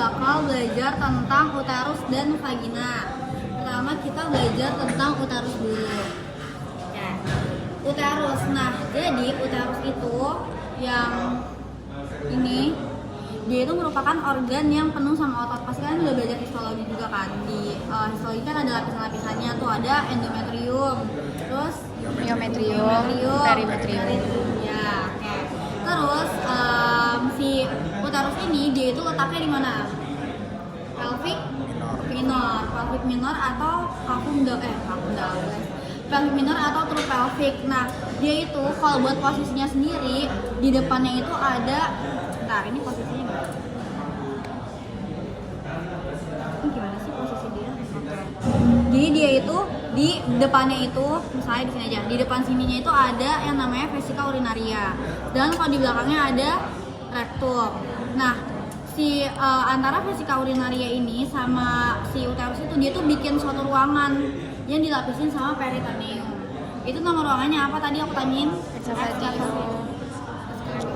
bakal belajar tentang uterus dan vagina. Pertama kita belajar tentang uterus dulu. Ya. Uterus. Nah, jadi uterus itu yang ini dia itu merupakan organ yang penuh sama otot. Pasti kalian udah belajar histologi juga kan. Di histologi kan ada lapisan-lapisannya tuh, ada endometrium, terus Myometrium, perimetrium. Ya, oke. Terus si uterus ini dia itu letaknya di mana? Pelvic minor atau pelvic minor atau true pelvic. Nah, dia itu kalau buat posisinya sendiri di depannya itu ada, ini posisinya enggak? Ini gimana sih posisi dia? Jadi dia itu di depannya itu, misalnya di sini aja, di depan sininya itu ada yang namanya vesika urinaria, dan kalau di belakangnya ada rektum. Nah, si antara vesika urinaria ini sama si uterus itu dia tuh bikin suatu ruangan yang dilapisin sama peritoneum. Itu nama ruangannya apa tadi aku tanyain?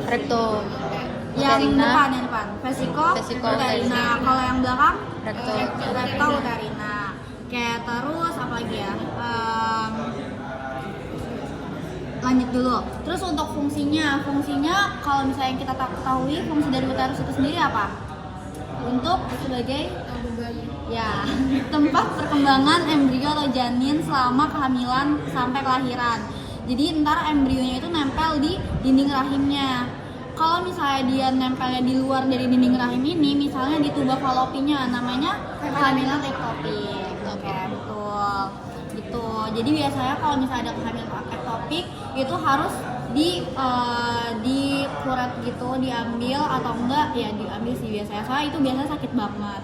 Rektum. Yang depan vesiko uterina. Kalau yang belakang recto uterina. Kayak terus apa lagi ya? Lanjut dulu. Terus untuk fungsinya kalau misalnya kita ketahui fungsi dari uterus itu sendiri apa? Untuk sebagai tempat perkembangan embrio atau janin selama kehamilan sampai kelahiran. Jadi ntar embrionya itu nempel di dinding rahimnya. Kalau misalnya dia nempelnya di luar dari dinding rahim ini, misalnya di tuba falopinya, namanya kehamilan ektopik. Oke, betul. Gitu. Jadi biasanya kalau misalnya ada kehamilan ektopik itu harus di kuret gitu, diambil atau enggak ya diambil sih biasanya. Soalnya itu biasanya sakit banget.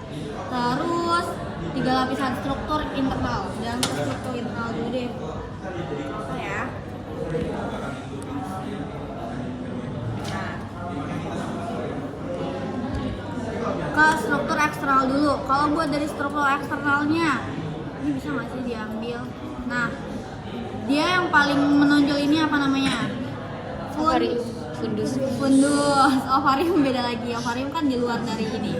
Terus 3 lapisan struktur internal. Dan struktur internal dulu deh. Apa ya? Ke struktur eksternal dulu. Kalau buat dari struktur eksternalnya, ini bisa nggak sih diambil? Nah, dia yang paling menonjol ini apa namanya? Fundus. Ovarium beda lagi. Ovarium kan di luar dari ini.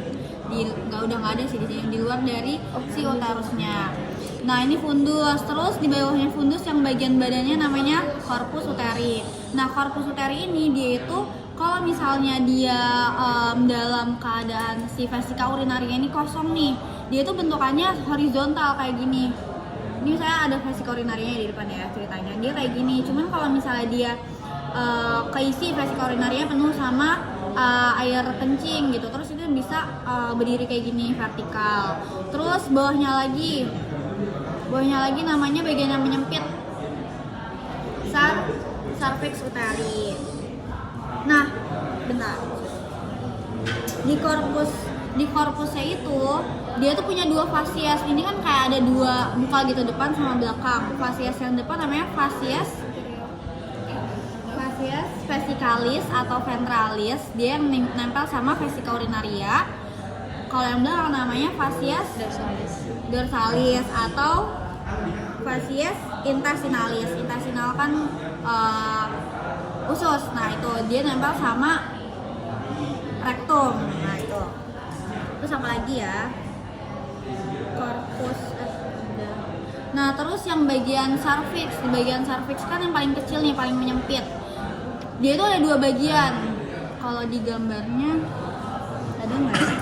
Udah nggak ada sih di sini. Di luar dari si uterusnya. Nah, ini fundus. Terus di bawahnya fundus yang bagian badannya namanya corpus uteri. Nah, corpus uteri ini dia itu kalau misalnya dia dalam keadaan si vesika urinaria ini kosong nih, dia tuh bentukannya horizontal kayak gini. Ini saya ada vesika urinarianya di depan ya ceritanya. Dia kayak gini. Cuman kalau misalnya dia keisi vesika urinarianya penuh sama air kencing gitu, terus itu bisa berdiri kayak gini vertikal. Terus bawahnya lagi namanya bagian yang menyempit, cervix uteri. Nah, bentar. Di korpusnya itu dia tuh punya 2 fasies. Ini kan kayak ada 2 muka gitu, depan sama belakang. Fasies yang depan namanya fasies vesicalis atau ventralis. Dia yang nempel sama vesika urinaria. Kalau yang belakang namanya fasies dorsalis atau fasies intestinalis. Intestinal kan usus. Nah, itu dia nempel sama rektum. Nah, itu. Terus apa lagi ya? Corpus. Nah, terus yang bagian cervix. Di bagian cervix kan yang paling kecil nih, paling menyempit. Dia itu ada 2 bagian. Kalau di gambarnya ada nggak ya?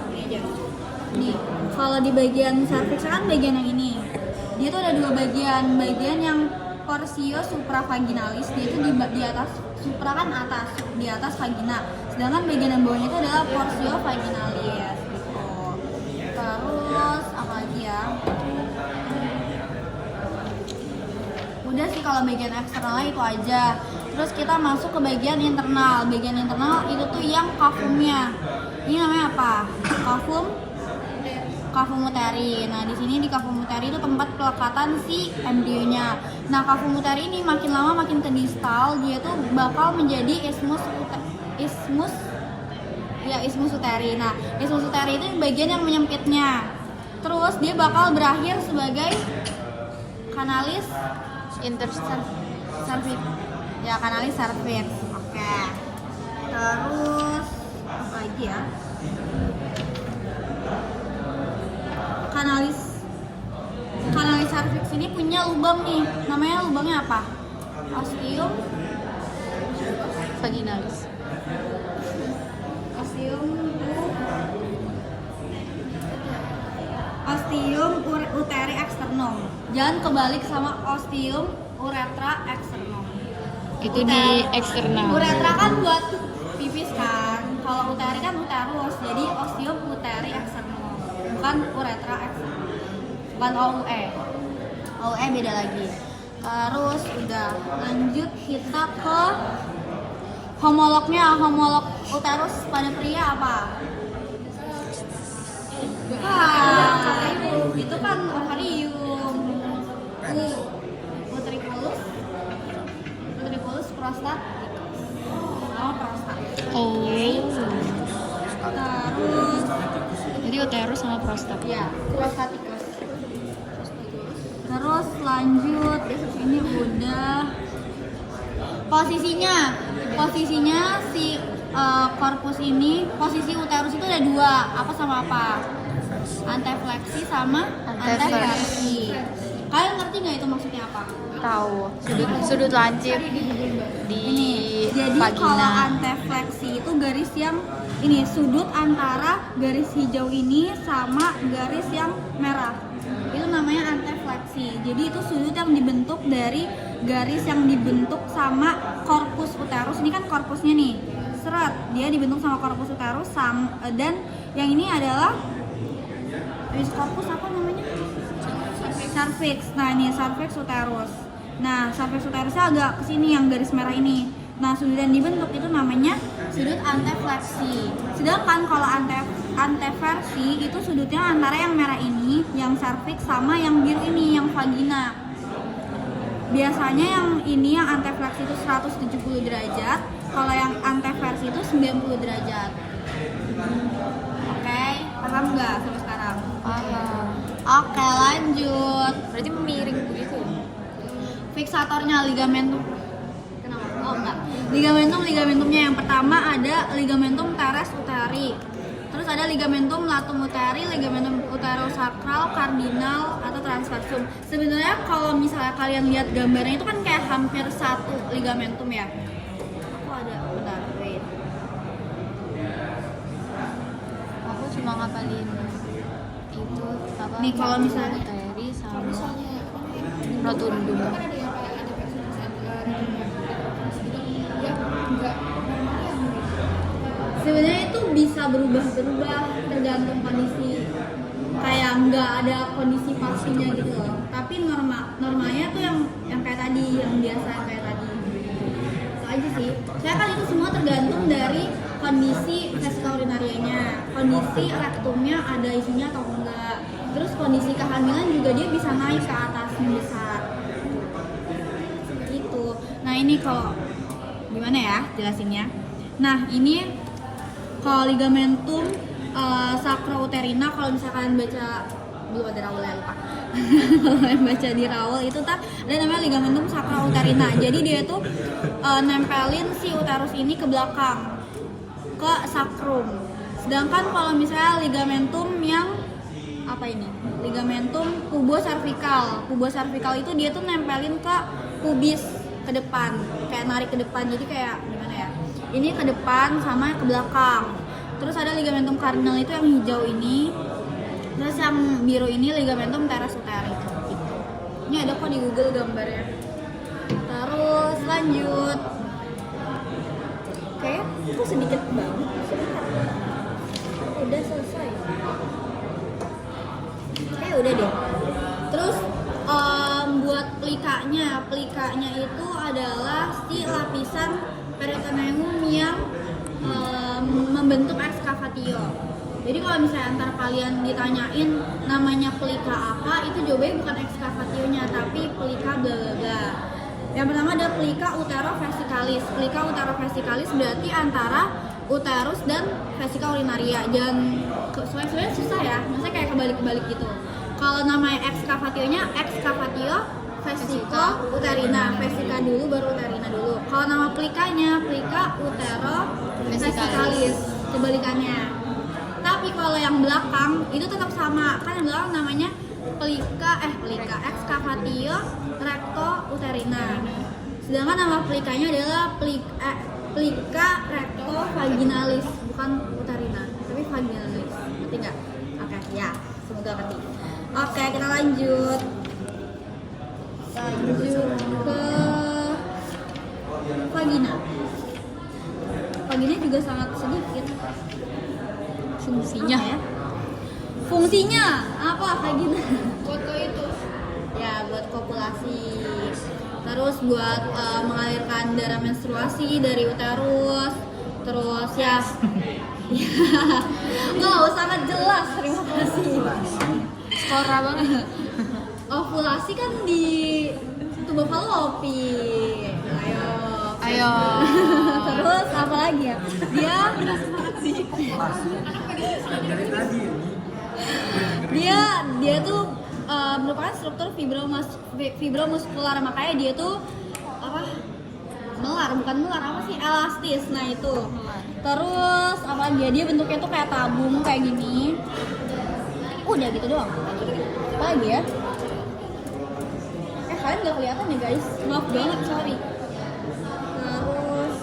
Ini aja. Nih, kalau di bagian cervix kan bagian yang ini. Dia tuh ada 2 bagian yang portio supravaginalis, dia itu di atas, supra kan atas, di atas vagina, sedangkan bagian yang bawahnya itu adalah portio vaginalis gitu. Terus apa lagi ya? Udah sih kalau bagian eksternalnya itu aja. Terus kita masuk ke bagian internal. Bagian internal itu tuh yang cavumnya. Ini namanya apa? Cavum uteri. Nah, di sini di cavum uteri itu tempat pelekatan si embrionya. Nah, cavum uteri ini makin lama makin ke distal, dia tuh bakal menjadi isthmus uteri. Nah, isthmus uteri itu bagian yang menyempitnya. Terus dia bakal berakhir sebagai kanalis cervix. Ya, kanalis cervix. Oke. Oke. Terus apa lagi ya? Kanalis cervix ini punya lubang nih. Namanya lubangnya apa? Ostium Vaginalis. Ostium uteri externum. Jangan kebalik sama ostium uretra externum. Itu di eksternal. Uretra kan buat pipis kan. Kalau uteri kan uterus. Jadi ostium uteri externum. Bukan uretra externum. Bukan OUE. OUE beda lagi. Terus udah lanjut kita ke homolognya. Homolog uterus pada pria apa? Bukan, itu kan ovarium. Utriculus prostat sama prostat. Oh. Terus Jadi uterus sama prostat. ya prostatikus. Terus lanjut ini udah posisinya si korpus ini, posisi uterus itu ada dua, apa sama apa? Antefleksi sama anteversi. Kalian ngerti nggak itu maksudnya apa? Tahu. Sudut lancip di Jadi kalau vagina. antefleksi itu garis yang ini, sudut antara garis hijau ini sama garis yang merah. Itu namanya antefleksi. Jadi itu sudut yang dibentuk dari garis yang dibentuk sama korpus uterus. Ini kan korpusnya nih. Seret, dia dibentuk sama korpus uterus dan yang ini adalah korpus apa namanya? Cervix. Nah, ini cervix uterus. Nah, cervix uterusnya agak kesini yang garis merah ini. Nah, sudut yang dibentuk itu namanya sudut antefleksi. Sedangkan kalau anteversi itu sudutnya antara yang merah ini, yang cervix sama yang biru ini, yang vagina. Biasanya yang ini yang antefleksi itu 170 derajat, kalau yang anteversi itu 90 derajat. Oke, paham nggak sampai sekarang? Paham. Oke, lanjut. Berarti miring begitu ya? Fiksatornya ligamentum. Kenapa? Oh enggak. Ligamentumnya yang pertama ada ligamentum teres uteri. Terus ada ligamentum latum uteri, ligamentum uterosakral, kardinal atau transversum. Sebenarnya kalau misalnya kalian lihat gambarnya itu kan kayak hampir satu ligamentum ya. Aku ada, bentar, wait. Aku cuma ngapalin itu apa? Nih, kalau misalnya- uteri sama rotundum. Sebenarnya itu bisa berubah-berubah tergantung kondisi, kayak nggak ada kondisi pastinya gitu loh. Tapi normalnya tuh yang kayak tadi, yang biasa kayak tadi. Itu aja sih. Saya kan itu semua tergantung dari kondisi vesika urinarianya, kondisi rektumnya ada isinya atau enggak. Terus kondisi kehamilan juga dia bisa naik ke atas membesar. Gitu. Nah, ini kalau gimana ya jelasinnya? Nah, ini kalau ligamentum sacrouterina, kalau misalkan baca belum ada rawol ya, lupa. Kalau baca di rawol itu ada namanya ligamentum sacrouterina. Jadi dia tuh nempelin si uterus ini ke belakang, ke sacrum. Sedangkan kalau misalnya ligamentum yang apa ini? Ligamentum pubocervical. Pubocervical itu dia tuh nempelin ke pubis ke depan, kayak narik ke depan. Jadi kayak gimana ya? Ini ke depan sama ke belakang. Terus ada ligamentum cardinal itu yang hijau ini. Terus yang biru ini ligamentum teres uteri. Gitu. Ini ada kok di Google gambarnya. Terus lanjut. Oke, itu sedikit banget. Udah selesai. Oke, udah deh. Terus buat pelikanya itu adalah si lapisan peritoneum yang membentuk excavatio. Jadi kalau misalnya antar kalian ditanyain namanya pelika apa, itu jawabannya bukan excavatio-nya, tapi pelika bla bla bla. Yang pertama ada pelika uterovesicalis. Pelika uterovesicalis berarti antara uterus dan vesika urinaria. Dan soalnya susah ya, maksudnya kayak kebalik-kebalik gitu. Kalau namanya excavatio-nya excavatio vesico uterina. Vesica dulu baru uterina dulu. Kalau nama pelikanya, pelika utero vesicalis, kebalikannya. Tapi kalau yang belakang itu tetap sama, kan yang belakang namanya pelika excavatio recto uterina. Sedangkan nama pelikanya adalah pelika recto vaginalis, bukan uterina, tapi vaginalis. Ngerti nggak? Oke, ya, semoga ngerti. Oke, kita lanjut ke vagina. Vagina juga sangat sedikit Fungsinya. apa ya? Fungsinya apa vagina? Buat itu. Ya, buat kopulasi. Terus buat mengalirkan darah menstruasi dari uterus. Terus ya, wow, sangat jelas. Terima kasih. Skora banget. Ovulasi kan di tubuh fallopi. Ayo. Terus apa lagi ya? Dia tuh merupakan struktur fibromuskular, makanya dia tuh apa? Elastis. Nah itu. Terus apa lagi ya? Dia bentuknya tuh kayak tabung kayak gini. Udah gitu doang. Apa lagi ya? Kalian nggak kelihatan ya guys? Maaf banget, sorry. Terus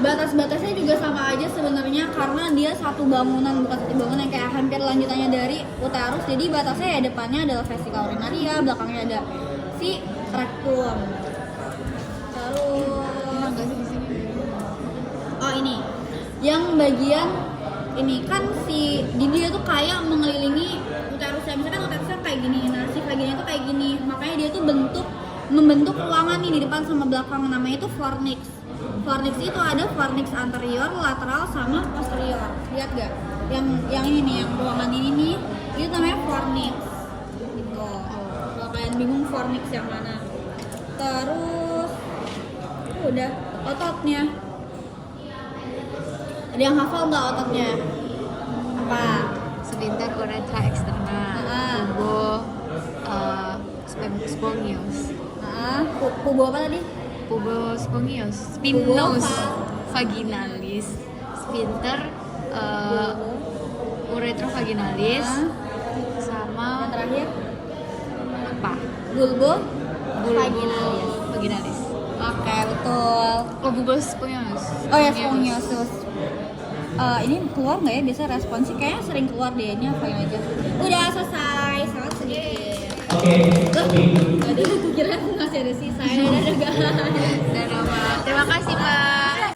batas-batasnya juga sama aja sebenarnya, karena dia satu bangunan, bukan satu bangunan, kayak hampir lanjutannya dari uterus. Jadi batasnya ya depannya adalah vesika urinaria, belakangnya ada si rectum. Terus oh ini yang bagian ini kan dia tuh kayak mengelilingi uterusnya. Misalkan uterusnya kayak gini, nah si vagina tuh kayak gini, makanya dia tuh membentuk ruangan nih di depan sama belakang, namanya itu fornix. Fornix itu ada fornix anterior, lateral, sama posterior. Lihat gak? Yang ini nih, yang ruangan ini nih, itu namanya fornix. Gitu. Kalau kalian bingung fornix yang mana. Terus udah ototnya. Ada yang hafal nggak ototnya? Apa? Sphincter uretra externa. Pubo spongios. Pubo apa tadi? Pubo spongios. Spinos vaginalis. Sphincter uretrovaginalis. Sama Yang terakhir? apa? Bulbo Vaginalis. Vaginalis. Oke, betul. Oh, bulbo spongios. Oh ya, spongios. Ini keluar nggak ya? Biasa responsif kayaknya sering keluar deh. Ini apa aja? Udah selesai, sangat sedikit. Oke. Tadi kira masih ada sisa. Dadah guys. Dan terima kasih Pak.